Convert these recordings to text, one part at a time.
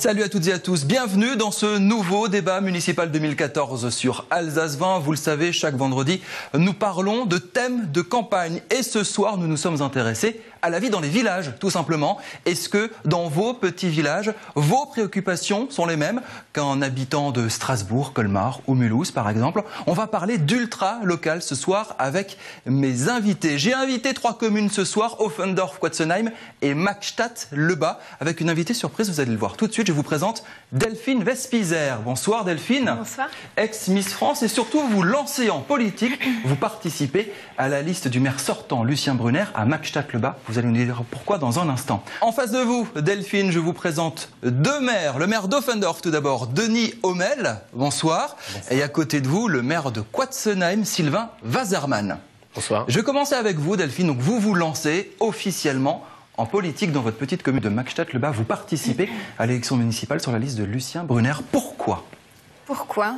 Salut à toutes et à tous, bienvenue dans ce nouveau débat municipal 2014 sur Alsace 20. Vous le savez, chaque vendredi, nous parlons de thèmes de campagne. Et ce soir, nous nous sommes intéressés à la vie dans les villages, tout simplement. Est-ce que dans vos petits villages, vos préoccupations sont les mêmes qu'un habitant de Strasbourg, Colmar ou Mulhouse, par exemple? On va parler d'ultra local ce soir avec mes invités. J'ai invité 3 communes ce soir, Offendorf, Quatzenheim et Magstatt-le-Bas, avec une invitée surprise, vous allez le voir tout de suite. Je vous présente Delphine Vespizer. Bonsoir Delphine. Bonsoir. Ex-Miss France, et surtout vous lancez en politique. Vous participez à la liste du maire sortant Lucien Brunner à Magstatt-le-Bas. Vous allez nous dire pourquoi dans un instant. En face de vous, Delphine, je vous présente 2 maires. Le maire d'Offendorf tout d'abord, Denis Hommel. Bonsoir. Bonsoir. Et à côté de vous, le maire de Quatzenheim, Sylvain Wassermann. Bonsoir. Je vais commencer avec vous Delphine. Donc vous vous lancez officiellement en politique dans votre petite commune de Magstatt-le-Bas. Vous participez à l'élection municipale sur la liste de Lucien Brunner. Pourquoi? Pourquoi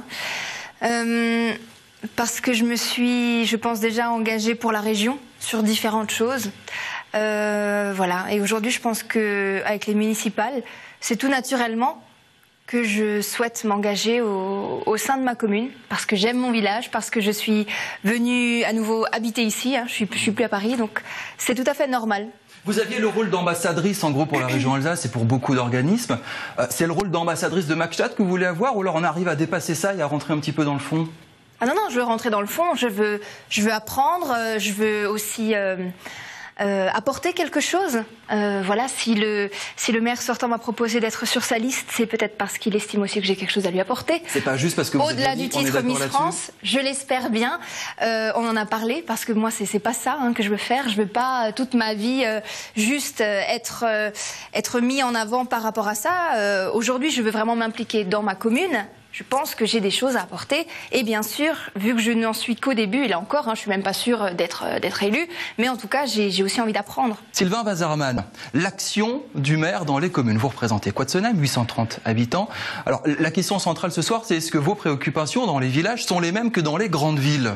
parce que je me suis, je pense, déjà engagée pour la région sur différentes choses. Voilà. Et aujourd'hui, je pense qu'avec les municipales, c'est tout naturellement que je souhaite m'engager au sein de ma commune, parce que j'aime mon village, parce que je suis venue à nouveau habiter ici, hein, je suis plus à Paris, donc c'est tout à fait normal. Vous aviez le rôle d'ambassadrice en gros pour la région Alsace et pour beaucoup d'organismes. C'est le rôle d'ambassadrice de Magstatt que vous voulez avoir, ou alors on arrive à dépasser ça et à rentrer un petit peu dans le fond? Ah non, je veux rentrer dans le fond, je veux apprendre, je veux aussi apporter quelque chose. Voilà, si le maire sortant m'a proposé d'être sur sa liste, c'est peut-être parce qu'il estime aussi que j'ai quelque chose à lui apporter. C'est pas juste parce que vous au-delà du titre Miss France, je l'espère bien. On en a parlé parce que moi c'est pas ça que je veux faire. Je veux pas toute ma vie juste être mis en avant par rapport à ça. Aujourd'hui, je veux vraiment m'impliquer dans ma commune. Je pense que j'ai des choses à apporter et bien sûr, vu que je n'en suis qu'au début, et là encore, je ne suis même pas sûre d'être élue, mais en tout cas, j'ai aussi envie d'apprendre. Sylvain Wassermann, l'action du maire dans les communes. Vous représentez Quatzenheim, 830 habitants. Alors, la question centrale ce soir, c'est est-ce que vos préoccupations dans les villages sont les mêmes que dans les grandes villes?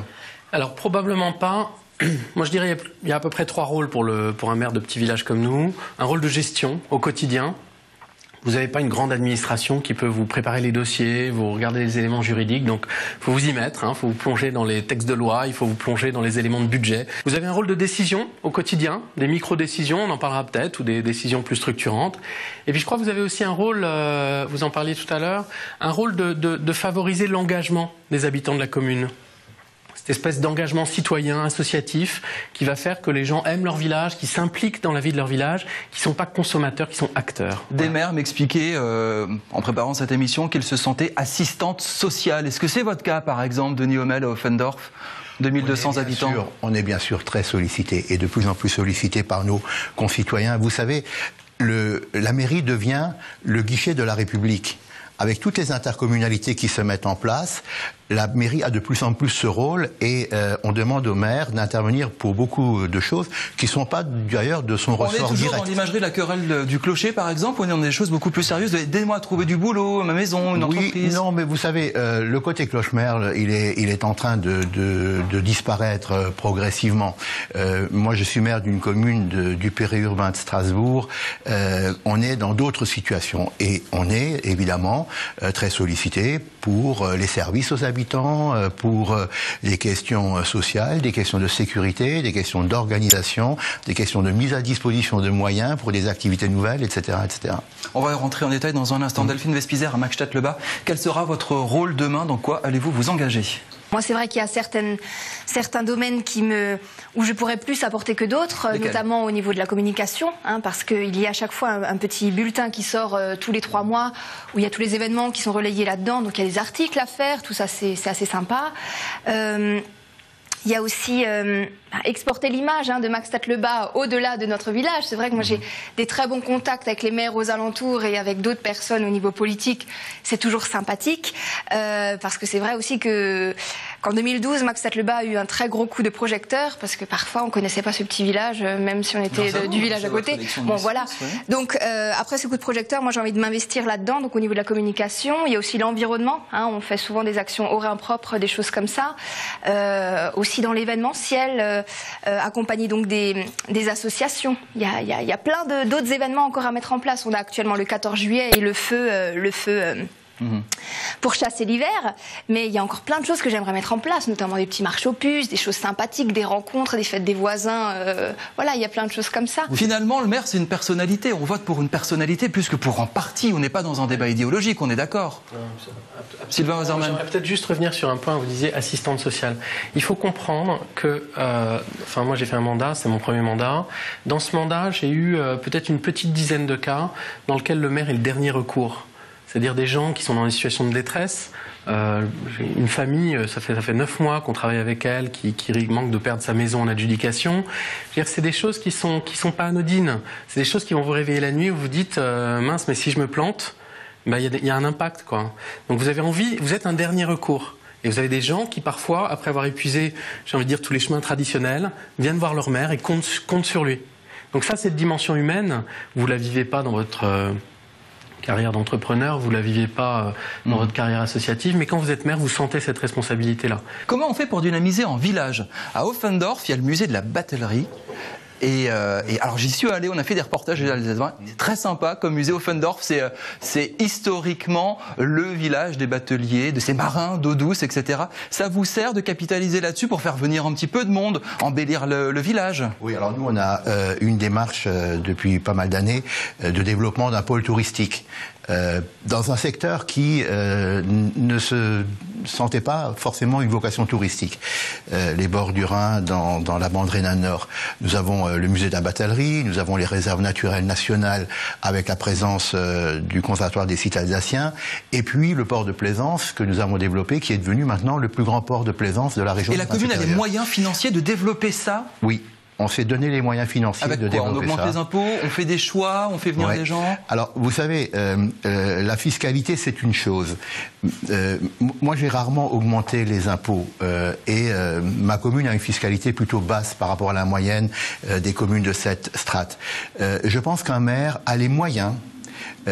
Alors, probablement pas. Moi, je dirais qu'il y a à peu près 3 rôles pour un maire de petit village comme nous. Un rôle de gestion au quotidien. Vous n'avez pas une grande administration qui peut vous préparer les dossiers, vous regarder les éléments juridiques, donc il faut vous y mettre, il faut vous plonger dans les textes de loi, il faut vous plonger dans les éléments de budget. Vous avez un rôle de décision au quotidien, des micro-décisions, on en parlera peut-être, ou des décisions plus structurantes. Et puis je crois que vous avez aussi un rôle, vous en parliez tout à l'heure, un rôle de favoriser l'engagement des habitants de la commune. Cette espèce d'engagement citoyen, associatif, qui va faire que les gens aiment leur village, qui s'impliquent dans la vie de leur village, qui ne sont pas consommateurs, qui sont acteurs. Des maires m'expliquaient, en préparant cette émission, qu'ils se sentaient assistantes sociales. Est-ce que c'est votre cas, par exemple, Denis Hommel à Offendorf, 2200 habitants? On est bien sûr très sollicité, et de plus en plus sollicité par nos concitoyens. Vous savez, la mairie devient le guichet de la République. Avec toutes les intercommunalités qui se mettent en place, la mairie a de plus en plus ce rôle et on demande au maire d'intervenir pour beaucoup de choses qui ne sont pas d'ailleurs de son ressort direct. On est toujours dans l'imagerie de la querelle du clocher, par exemple, on est dans des choses beaucoup plus sérieuses. Aidez-moi à trouver du boulot, ma maison, une entreprise. Non, mais vous savez, le côté cloche-merle, il est en train de disparaître progressivement. Moi, je suis maire d'une commune du périurbain de Strasbourg. On est dans d'autres situations et on est évidemment très sollicité pour les services aux habitants, pour les questions sociales, des questions de sécurité, des questions d'organisation, des questions de mise à disposition de moyens pour des activités nouvelles, etc., etc. On va rentrer en détail dans un instant. Delphine Vespizer à Magstatt-le-Bas, quel sera votre rôle demain? Dans quoi allez-vous vous engager? Moi, c'est vrai qu'il y a certains domaines où je pourrais plus apporter que d'autres, notamment au niveau de la communication, parce qu'il y a à chaque fois un petit bulletin qui sort tous les 3 mois, où il y a tous les événements qui sont relayés là-dedans, donc il y a des articles à faire, tout ça c'est assez sympa. Il y a aussi exporter l'image de Magstatt-le-Bas au-delà de notre village. C'est vrai que moi j'ai des très bons contacts avec les maires aux alentours et avec d'autres personnes au niveau politique. C'est toujours sympathique parce que c'est vrai aussi qu'en 2012, Magstatt-le-Bas a eu un très gros coup de projecteur parce que parfois on connaissait pas ce petit village, même si on était du village à côté. Bon voilà. Donc après ce coup de projecteur, moi j'ai envie de m'investir là-dedans. Donc au niveau de la communication, il y a aussi l'environnement. On fait souvent des actions au rein propre, des choses comme ça. Aussi dans l'événementiel. accompagner donc des associations. Il y a plein d'autres événements encore à mettre en place. On a actuellement le 14 juillet et le feu pour chasser l'hiver, mais il y a encore plein de choses que j'aimerais mettre en place, notamment des petits marchés aux puces, des choses sympathiques, des rencontres, des fêtes des voisins, voilà, il y a plein de choses comme ça. Finalement, le maire, c'est une personnalité, on vote pour une personnalité plus que pour un parti, on n'est pas dans un débat idéologique, on est d'accord. Sylvain Wasserman. J'aimerais peut-être juste revenir sur un point, vous disiez assistante sociale. Il faut comprendre que, moi j'ai fait un mandat, c'est mon premier mandat, dans ce mandat j'ai eu peut-être une petite dizaine de cas dans lesquels le maire est le dernier recours. C'est-à-dire des gens qui sont dans des situations de détresse. J'ai une famille, ça fait 9 mois qu'on travaille avec elle, qui manque de perdre sa maison en adjudication. Je veux dire, c'est des choses qui sont pas anodines. C'est des choses qui vont vous réveiller la nuit où vous dites mince, mais si je me plante, il y a un impact, quoi. Donc vous êtes un dernier recours. Et vous avez des gens qui parfois, après avoir épuisé, j'ai envie de dire, tous les chemins traditionnels, viennent voir leur maire et comptent sur lui. Donc ça, cette dimension humaine, vous la vivez pas dans votre carrière d'entrepreneur, vous ne la vivez pas dans votre carrière associative, mais quand vous êtes maire, vous sentez cette responsabilité-là. Comment on fait pour dynamiser en village? À Offendorf, il y a le musée de la batellerie. Et alors j'y suis allé, on a fait des reportages à Alsace-Vin. C'est très sympa comme musée. Offendorf, c'est historiquement le village des bateliers, de ces marins d'eau douce, etc. Ça vous sert de capitaliser là-dessus pour faire venir un petit peu de monde, embellir le village? Oui, alors nous on a une démarche depuis pas mal d'années de développement d'un pôle touristique. Dans un secteur qui ne se sentait pas forcément une vocation touristique. Les bords du Rhin dans la bande rhénane nord. Nous avons le musée de la batellerie, nous avons les réserves naturelles nationales avec la présence du conservatoire des sites alsaciens, et puis le port de Plaisance que nous avons développé, qui est devenu maintenant le plus grand port de plaisance de la région. Et la commune a les moyens financiers de développer ça? Oui. On s'est donné les moyens financiers de développer ça. On augmente les impôts, on fait des choix, on fait venir des gens? Alors, vous savez, la fiscalité, c'est une chose. Moi, j'ai rarement augmenté les impôts. Ma commune a une fiscalité plutôt basse par rapport à la moyenne des communes de cette strate. Je pense qu'un maire a les moyens,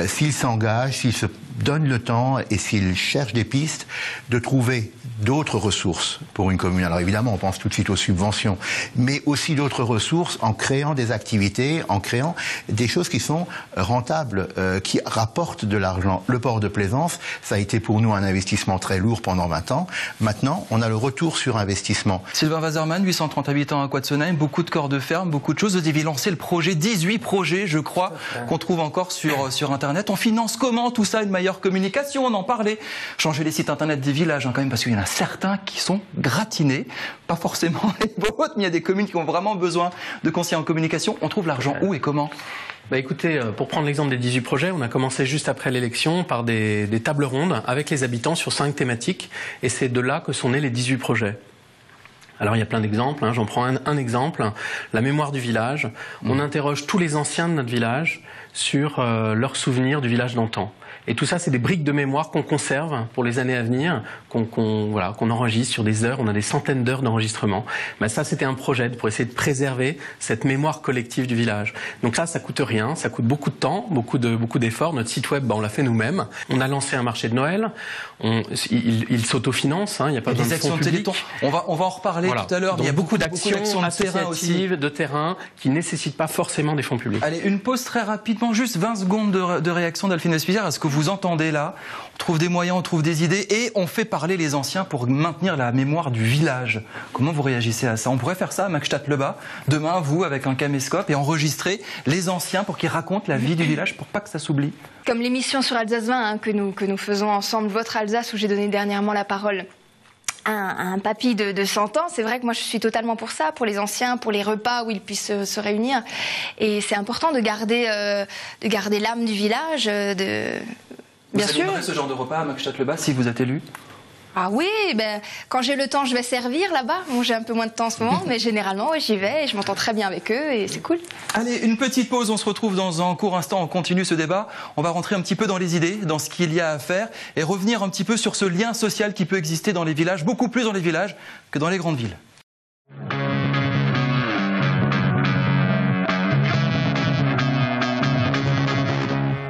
s'il s'engage, s'il se donne le temps et s'il cherche des pistes, de trouver d'autres ressources pour une commune. Alors évidemment, on pense tout de suite aux subventions, mais aussi d'autres ressources en créant des activités, en créant des choses qui sont rentables, qui rapportent de l'argent. Le port de Plaisance, ça a été pour nous un investissement très lourd pendant 20 ans. Maintenant, on a le retour sur investissement. Sylvain Wasserman, 830 habitants à Quatsenheim, beaucoup de corps de ferme, beaucoup de choses. Vous avez lancé le projet, 18 projets, je crois, qu'on trouve encore sur Internet. On finance comment tout ça? Une meilleure communication, on en parlait. Changer les sites Internet des villages, quand même, parce qu'il y en a certains qui sont gratinés, pas forcément les vôtres, mais il y a des communes qui ont vraiment besoin de conseillers en communication. On trouve l'argent où et comment? Écoutez, pour prendre l'exemple des 18 projets, on a commencé juste après l'élection par des tables rondes avec les habitants sur 5 thématiques, et c'est de là que sont nés les 18 projets. Alors il y a plein d'exemples, j'en prends un exemple, la mémoire du village. On interroge tous les anciens de notre village sur leurs souvenirs du village d'antan. Et tout ça, c'est des briques de mémoire qu'on conserve pour les années à venir, qu'on enregistre sur des heures. On a des centaines d'heures d'enregistrement. Ça, c'était un projet pour essayer de préserver cette mémoire collective du village. Donc ça coûte rien, ça coûte beaucoup de temps, beaucoup d'efforts. Notre site web, on l'a fait nous-mêmes. On a lancé un marché de Noël. Il s'autofinance, il n'y a pas besoin de fonds publics. On va en reparler tout à l'heure. Il y a beaucoup d'actions associatives de terrain qui ne nécessitent pas forcément des fonds publics. Allez, une pause très rapidement, juste 20 secondes de réaction d'Alphine Espisière. Est-ce que vous entendez là? On trouve des moyens, on trouve des idées et on fait parler les anciens pour maintenir la mémoire du village. Comment vous réagissez à ça? On pourrait faire ça à Maxstadt-le-Bas, demain, vous, avec un caméscope, et enregistrer les anciens pour qu'ils racontent la vie du village pour pas que ça s'oublie. Comme l'émission sur Alsace-Vin que nous faisons ensemble, Votre Alsace, où j'ai donné dernièrement la parole à un papy de 100 ans, c'est vrai que moi je suis totalement pour ça, pour les anciens, pour les repas où ils puissent se réunir. Et c'est important de garder l'âme du village. Bien sûr. Vous donnerez ce genre de repas à Maxstadt-le-Bas si vous êtes élu? Ah oui, quand j'ai le temps, je vais servir là-bas. Bon, j'ai un peu moins de temps en ce moment, mais généralement, j'y vais et je m'entends très bien avec eux et c'est cool. Allez, une petite pause, on se retrouve dans un court instant, on continue ce débat. On va rentrer un petit peu dans les idées, dans ce qu'il y a à faire et revenir un petit peu sur ce lien social qui peut exister dans les villages, beaucoup plus dans les villages que dans les grandes villes.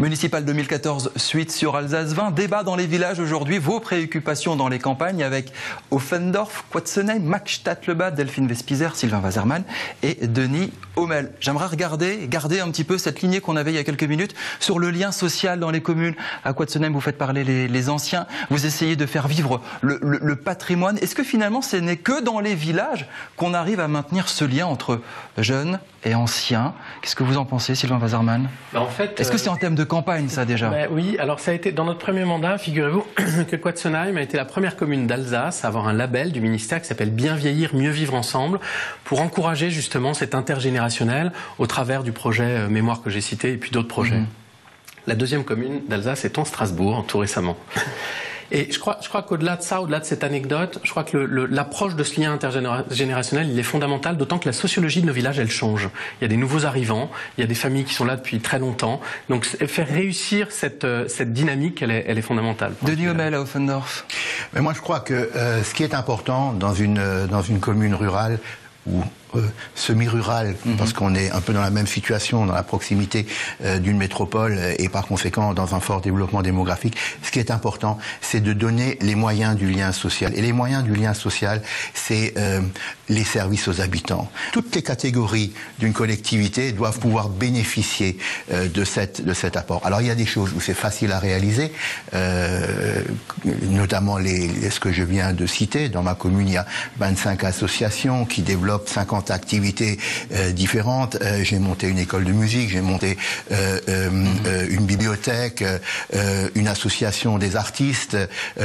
Municipal 2014, suite sur Alsace 20. Débat dans les villages aujourd'hui, vos préoccupations dans les campagnes avec Offendorf, Quatsenheim, Magstatt-le-Bas, Delphine Vespizer, Sylvain Wassermann et Denis Hommel. J'aimerais garder un petit peu cette lignée qu'on avait il y a quelques minutes sur le lien social dans les communes. À Quatsenheim, vous faites parler les anciens, vous essayez de faire vivre le patrimoine. Est-ce que finalement, ce n'est que dans les villages qu'on arrive à maintenir ce lien entre jeunes et anciens? Qu'est-ce que vous en pensez, Sylvain Wassermann? En fait, est-ce que c'est en thème de campagne, ça, déjà? Oui, alors ça a été, dans notre premier mandat, figurez-vous que Quatsenheim a été la première commune d'Alsace à avoir un label du ministère qui s'appelle Bien vieillir, mieux vivre ensemble, pour encourager justement cet intergénérationnel au travers du projet Mémoire que j'ai cité et puis d'autres projets. La deuxième commune d'Alsace est en Strasbourg, tout récemment. Et je crois qu'au-delà de ça, au-delà de cette anecdote, je crois que l'approche de ce lien intergénérationnel, il est fondamental, d'autant que la sociologie de nos villages, elle change. Il y a des nouveaux arrivants, il y a des familles qui sont là depuis très longtemps. Donc faire réussir cette dynamique, elle est fondamentale. Denis Hommel à Offendorf. Mais moi, je crois que ce qui est important dans une commune rurale ou semi-rurale, parce qu'on est un peu dans la même situation, dans la proximité d'une métropole et par conséquent dans un fort développement démographique. Ce qui est important, c'est de donner les moyens du lien social. Et les moyens du lien social, c'est les services aux habitants. Toutes les catégories d'une collectivité doivent pouvoir bénéficier de cet apport. Alors il y a des choses où c'est facile à réaliser, notamment ce que je viens de citer. Dans ma commune, il y a 25 associations qui développent 50 activités différentes. J'ai monté une école de musique, j'ai monté une bibliothèque, une association des artistes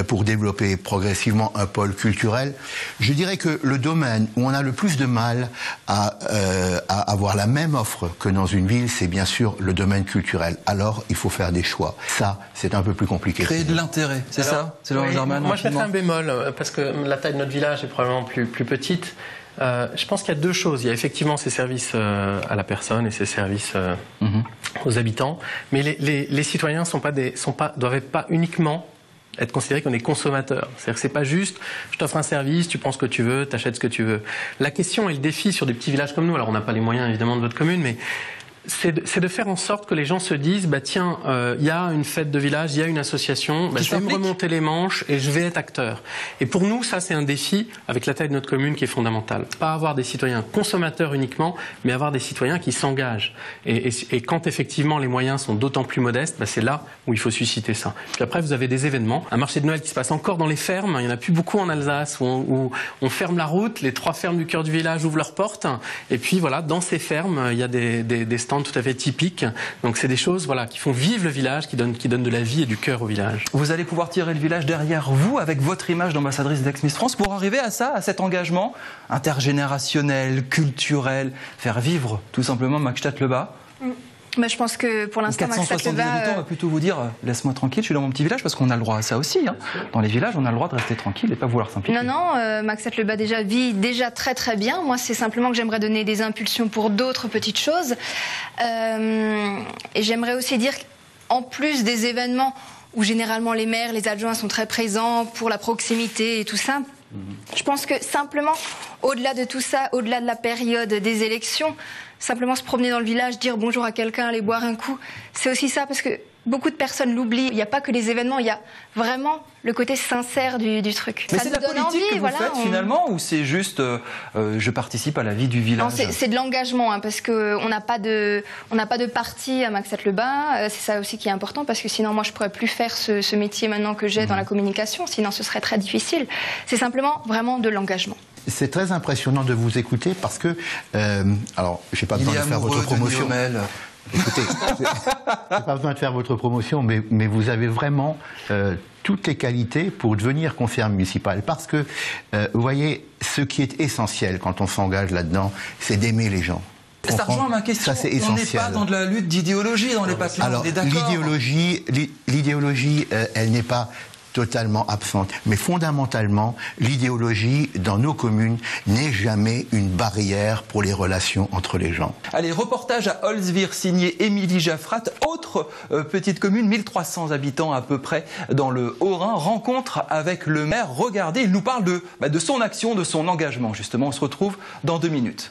pour développer progressivement un pôle culturel. Je dirais que le domaine où on a le plus de mal à avoir la même offre que dans une ville, c'est bien sûr le domaine culturel. Alors, il faut faire des choix. Ça, c'est un peu plus compliqué. Créer de l'intérêt, c'est ça? C'est oui, moi, je mettrais un bémol, parce que la taille de notre village est probablement plus petite. Je pense qu'il y a deux choses. Il y a effectivement ces services à la personne et ces services aux habitants, mais les citoyens doivent pas uniquement être considérés comme des consommateurs. C'est-à-dire que c'est pas juste, je t'offre un service, tu prends ce que tu veux, t'achètes ce que tu veux. La question et le défi sur des petits villages comme nous, alors on n'a pas les moyens évidemment de votre commune, mais c'est de faire en sorte que les gens se disent, bah tiens, il y a une fête de village, il y a une association, je vais me remonter les manches et je vais être acteur. Et pour nous, ça c'est un défi avec la taille de notre commune qui est fondamental. Pas avoir des citoyens consommateurs uniquement, mais avoir des citoyens qui s'engagent. Et quand effectivement les moyens sont d'autant plus modestes, bah, c'est là où il faut susciter ça. Puis après, vous avez des événements, un marché de Noël qui se passe encore dans les fermes. Il y en a plus beaucoup en Alsace où on ferme la route, les 3 fermes du cœur du village ouvrent leurs portes. Et puis voilà, dans ces fermes, il y a des stands tout à fait typiques. Donc c'est des choses qui font vivre le village, qui donnent de la vie et du cœur au village. Vous allez pouvoir tirer le village derrière vous avec votre image d'ambassadrice d'Ex-Miss France pour arriver à ça, à cet engagement intergénérationnel, culturel, faire vivre tout simplement Magstatt-le-Bas. Bah, je pense que pour l'instant, 470 habitants, on va plutôt vous dire laisse-moi tranquille, je suis dans mon petit village, parce qu'on a le droit à ça aussi. Hein. Dans les villages, on a le droit de rester tranquille et pas vouloir s'impliquer. Non, Magstatt-le-Bas vit déjà très très bien. Moi, c'est simplement que j'aimerais donner des impulsions pour d'autres petites choses. Et j'aimerais aussi dire qu'en plus des événements où généralement les maires, les adjoints sont très présents pour la proximité et tout ça, je pense que simplement, au-delà de tout ça, au-delà de la période des élections, simplement se promener dans le village, dire bonjour à quelqu'un, aller boire un coup, c'est aussi ça, parce que beaucoup de personnes l'oublient. Il n'y a pas que les événements, il y a vraiment le côté sincère du truc. Mais c'est de la politique que vous faites finalement, ou c'est juste je participe à la vie du village? Non, c'est de l'engagement, hein, parce qu'on n'a pas de parti à Magstatt-le-Bas. C'est ça aussi qui est important, parce que sinon moi je pourrais plus faire ce métier maintenant que j'ai dans la communication, sinon ce serait très difficile. C'est simplement vraiment de l'engagement. C'est très impressionnant de vous écouter parce que, alors, j'ai pas besoin de faire votre promotion. Écoutez, j'ai pas besoin de faire votre promotion, mais vous avez vraiment toutes les qualités pour devenir conseillère municipale. Parce que, vous voyez, ce qui est essentiel quand on s'engage là-dedans, c'est d'aimer les gens. Ça rejoint ma question. Ça, c'est essentiel. On n'est pas dans de la lutte d'idéologie dans les papiers. Alors, l'idéologie, elle n'est pas totalement absente. Mais fondamentalement, l'idéologie dans nos communes n'est jamais une barrière pour les relations entre les gens. Allez, reportage à Holzwir, signé Émilie Jaffrat, autre petite commune, 1300 habitants à peu près dans le Haut-Rhin, rencontre avec le maire. Regardez, il nous parle de son action, de son engagement. Justement, on se retrouve dans 2 minutes.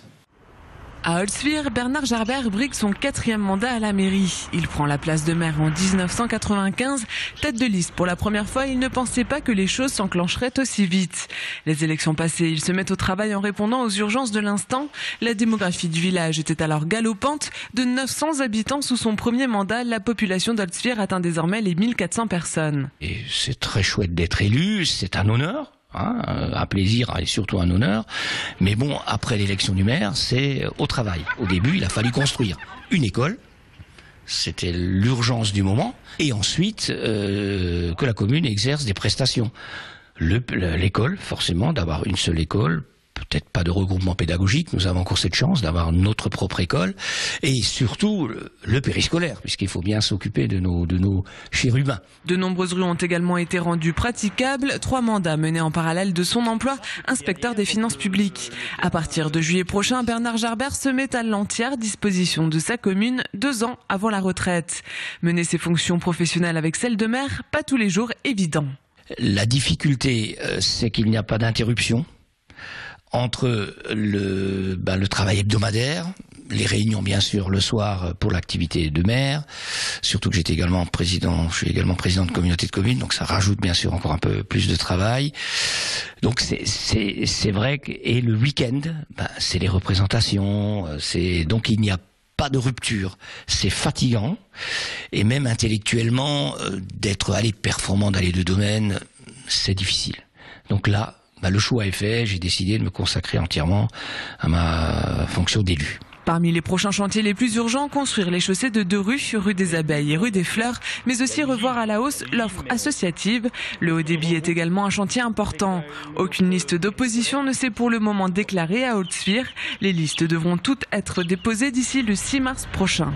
À Holzwihr, Bernard Gerbert brigue son 4e mandat à la mairie. Il prend la place de maire en 1995. Tête de liste pour la première fois, il ne pensait pas que les choses s'enclencheraient aussi vite. Les élections passées, il se met au travail en répondant aux urgences de l'instant. La démographie du village était alors galopante. De 900 habitants sous son premier mandat, la population d'Holzwihr atteint désormais les 1400 personnes. Et c'est très chouette d'être élu, c'est un honneur. Un plaisir et surtout un honneur. Mais bon, après l'élection du maire, c'est au travail. Au début, il a fallu construire une école. C'était l'urgence du moment. Et ensuite, que la commune exerce des prestations. L'école, forcément, d'avoir une seule école, peut-être pas de regroupement pédagogique, nous avons encore cette chance d'avoir notre propre école, et surtout le périscolaire, puisqu'il faut bien s'occuper de nos chérubins. De nombreuses rues ont également été rendues praticables, 3 mandats menés en parallèle de son emploi, inspecteur des finances publiques. À partir de juillet prochain, Bernard Gerbert se met à l'entière disposition de sa commune 2 ans avant la retraite. Mener ses fonctions professionnelles avec celles de maire, pas tous les jours évident. La difficulté, c'est qu'il n'y a pas d'interruption entre le travail hebdomadaire, les réunions bien sûr le soir pour l'activité de maire, surtout que je suis également président de communauté de communes, donc ça rajoute bien sûr encore un peu plus de travail. Donc c'est vrai que, et le week-end, c'est les représentations, donc il n'y a pas de rupture, c'est fatigant, et même intellectuellement, d'être performant dans les 2 domaines, c'est difficile. Donc là, le choix est fait, j'ai décidé de me consacrer entièrement à ma fonction d'élu. Parmi les prochains chantiers les plus urgents, construire les chaussées de 2 rues, rue des Abeilles et rue des Fleurs, mais aussi revoir à la hausse l'offre associative. Le haut débit est également un chantier important. Aucune liste d'opposition ne s'est pour le moment déclarée à Holzwihr. Les listes devront toutes être déposées d'ici le 6 mars prochain.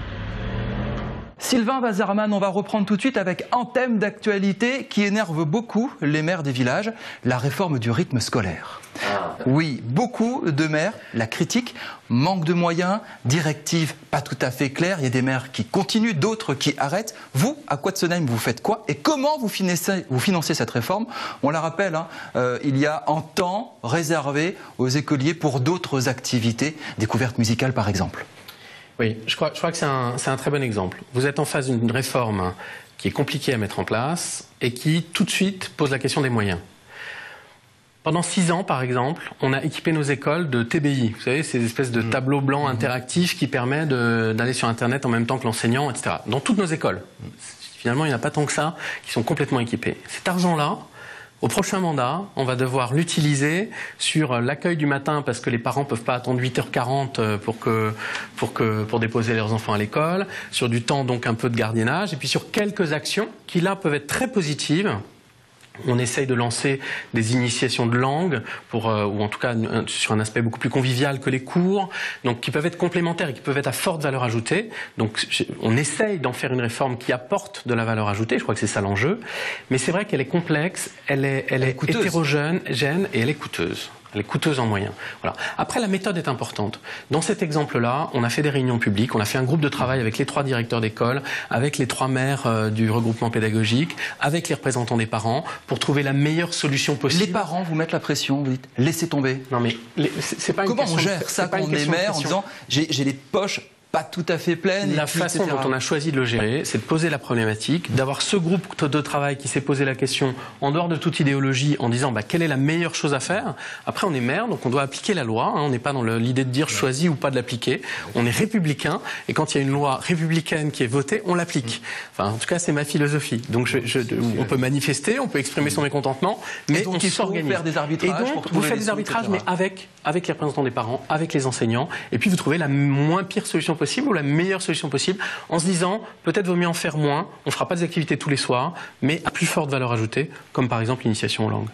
Sylvain Wasserman, on va reprendre tout de suite avec un thème d'actualité qui énerve beaucoup les maires des villages, la réforme du rythme scolaire. Oui, beaucoup de maires la critiquent, manque de moyens, directives pas tout à fait claires, il y a des maires qui continuent, d'autres qui arrêtent. Vous, à Quatsenheim, vous faites quoi et comment vous financez cette réforme? On la rappelle, il y a un temps réservé aux écoliers pour d'autres activités, découvertes musicales par exemple. Oui, je crois que c'est un très bon exemple. Vous êtes en face d'une réforme qui est compliquée à mettre en place et qui, tout de suite, pose la question des moyens. Pendant 6 ans, par exemple, on a équipé nos écoles de TBI. Vous savez, ces espèces de tableaux blancs interactifs qui permettent d'aller sur Internet en même temps que l'enseignant, etc. Dans toutes nos écoles. Finalement, il n'y en a pas tant que ça qui sont complètement équipés. Cet argent-là, au prochain mandat, on va devoir l'utiliser sur l'accueil du matin parce que les parents peuvent pas attendre 8h40 pour déposer leurs enfants à l'école, sur du temps donc un peu de gardiennage et puis sur quelques actions qui là peuvent être très positives. On essaye de lancer des initiations de langue, ou en tout cas sur un aspect beaucoup plus convivial que les cours, donc qui peuvent être complémentaires et qui peuvent être à forte valeur ajoutée. Donc on essaye d'en faire une réforme qui apporte de la valeur ajoutée, je crois que c'est ça l'enjeu. Mais c'est vrai qu'elle est complexe, elle est hétérogène et elle est coûteuse. Elle est coûteuse en moyens. Voilà. Après, la méthode est importante. Dans cet exemple-là, on a fait des réunions publiques, on a fait un groupe de travail avec les 3 directeurs d'école, avec les 3 maires du regroupement pédagogique, avec les représentants des parents, pour trouver la meilleure solution possible. Les parents vous mettent la pression, vous dites laissez tomber. Non mais c'est pas une Comment question. On gère ça quand on est maire en disant j'ai les poches pas tout à fait pleine. La façon dont on a choisi de le gérer, c'est de poser la problématique, d'avoir ce groupe de travail qui s'est posé la question en dehors de toute idéologie, en disant quelle est la meilleure chose à faire. Après, on est maire, donc on doit appliquer la loi. On n'est pas dans l'idée de dire choisis ou pas de l'appliquer. On est républicain, et quand il y a une loi républicaine qui est votée, on l'applique. Enfin, en tout cas, c'est ma philosophie. Donc, on peut manifester, on peut exprimer son mécontentement, mais on s'organise. Faire des arbitrages. Et donc, vous faites des arbitrages, mais avec les représentants des parents, avec les enseignants, et puis vous trouvez la moins pire solution possible ou la meilleure solution possible en se disant peut-être vaut mieux en faire moins, on ne fera pas des activités tous les soirs, mais à plus forte valeur ajoutée, comme par exemple l'initiation aux langues.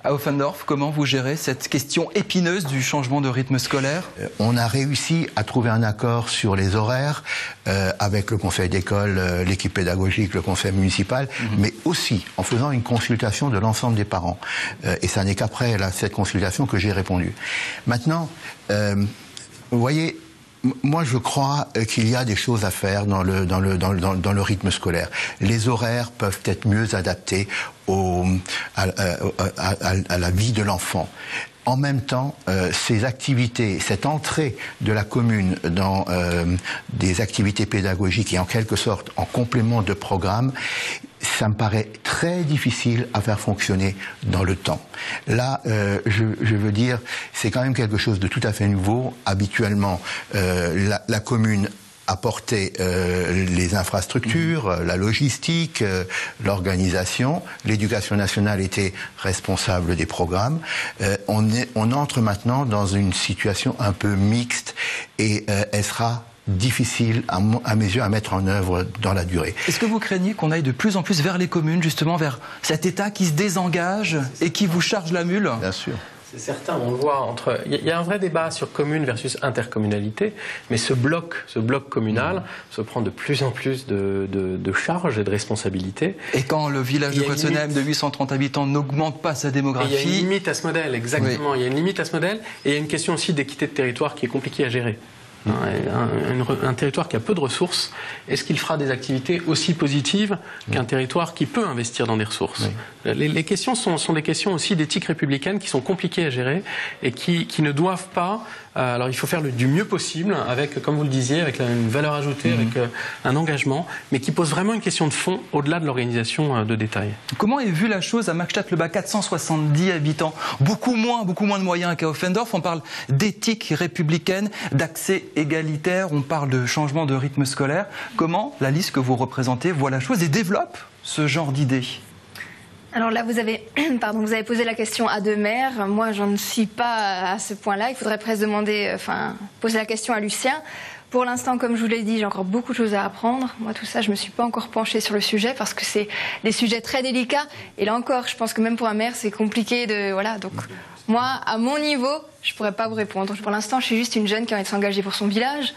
À Offendorf, comment vous gérez cette question épineuse du changement de rythme scolaire? On a réussi à trouver un accord sur les horaires avec le conseil d'école, l'équipe pédagogique, le conseil municipal, mais aussi en faisant une consultation de l'ensemble des parents. Et ça n'est qu'après cette consultation que j'ai répondu. Maintenant, vous voyez, moi, je crois qu'il y a des choses à faire dans le rythme scolaire. Les horaires peuvent être mieux adaptés à la vie de l'enfant. En même temps, ces activités, cette entrée de la commune dans des activités pédagogiques et en quelque sorte en complément de programme, ça me paraît très difficile à faire fonctionner dans le temps. Là, je veux dire, c'est quand même quelque chose de tout à fait nouveau. Habituellement, la commune apporter les infrastructures, la logistique, l'organisation. L'éducation nationale était responsable des programmes. On entre maintenant dans une situation un peu mixte et elle sera difficile à mes yeux à mettre en œuvre dans la durée. Est-ce que vous craignez qu'on aille de plus en plus vers les communes, justement vers cet État qui se désengage et qui vous charge la mule? Bien sûr. C'est certain, on le voit il y a un vrai débat sur commune versus intercommunalité, mais ce bloc communal se prend de plus en plus de charges et de responsabilités. Et quand le village de Quatsenheim de 830 habitants n'augmente pas sa démographie... Il y a une limite à ce modèle, exactement. Oui. Il y a une limite à ce modèle, et il y a une question aussi d'équité de territoire qui est compliquée à gérer. Un territoire qui a peu de ressources, est-ce qu'il fera des activités aussi positives qu'un territoire qui peut investir dans des ressources? Les questions sont des questions aussi d'éthique républicaine qui sont compliquées à gérer et qui ne doivent pas... alors il faut faire du mieux possible avec, comme vous le disiez, avec une valeur ajoutée, avec un engagement, mais qui pose vraiment une question de fond au-delà de l'organisation de détail. Comment est vue la chose à Markstadt-le-Bas? 470 habitants, beaucoup moins de moyens qu'à Offendorf. On parle d'éthique républicaine, d'accès égalitaire, on parle de changement de rythme scolaire. Comment la liste que vous représentez voit la chose et développe ce genre d'idées? Alors là, vous avez posé la question à deux maires. Moi, j'en suis pas à ce point-là. Il faudrait presque poser la question à Lucien. Pour l'instant, comme je vous l'ai dit, j'ai encore beaucoup de choses à apprendre. Moi, tout ça, je me suis pas encore penchée sur le sujet parce que c'est des sujets très délicats. Et là encore, je pense que même pour un maire, c'est compliqué de... Voilà, donc moi, à mon niveau, je pourrais pas vous répondre. Pour l'instant, je suis juste une jeune qui a envie de s'engager pour son village.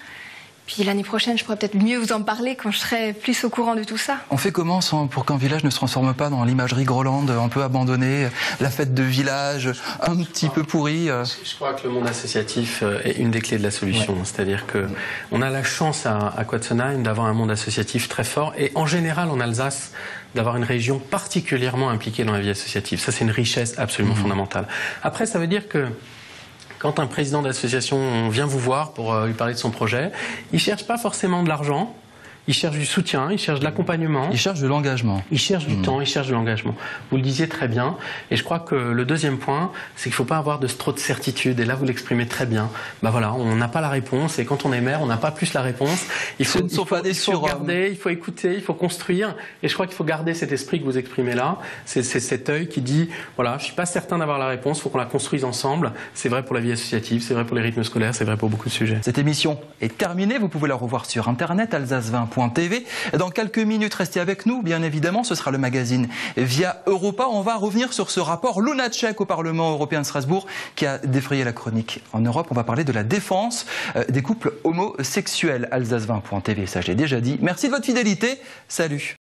Puis l'année prochaine, je pourrais peut-être mieux vous en parler quand je serai plus au courant de tout ça. On fait comment pour qu'un village ne se transforme pas dans l'imagerie Groland, un peu abandonnée, la fête de village, un petit peu pourrie? Je crois que le monde associatif est une des clés de la solution. Ouais. C'est-à-dire qu'on a la chance à Quatsenheim d'avoir un monde associatif très fort. Et en général, en Alsace, d'avoir une région particulièrement impliquée dans la vie associative. Ça, c'est une richesse absolument fondamentale. Après, ça veut dire que quand un président d'association vient vous voir pour lui parler de son projet, il ne cherche pas forcément de l'argent, il cherche du soutien, il cherche de l'accompagnement. Il cherche de l'engagement. Il cherche du temps, il cherche de l'engagement. Vous le disiez très bien. Et je crois que le deuxième point, c'est qu'il ne faut pas avoir trop de certitude. Et là, vous l'exprimez très bien. Ben voilà, on n'a pas la réponse. Et quand on est maire, on n'a pas plus la réponse. Il faut regarder, il faut écouter, il faut construire. Et je crois qu'il faut garder cet esprit que vous exprimez là. C'est cet œil qui dit, voilà, je ne suis pas certain d'avoir la réponse, il faut qu'on la construise ensemble. C'est vrai pour la vie associative, c'est vrai pour les rythmes scolaires, c'est vrai pour beaucoup de sujets. Cette émission est terminée. Vous pouvez la revoir sur Internet, alsace20.tv. Dans quelques minutes, restez avec nous, bien évidemment, ce sera le magazine Via Europa. On va revenir sur ce rapport Lunacek au Parlement européen de Strasbourg qui a défrayé la chronique. En Europe, on va parler de la défense des couples homosexuels. Alsace20.tv, ça je l'ai déjà dit. Merci de votre fidélité, salut.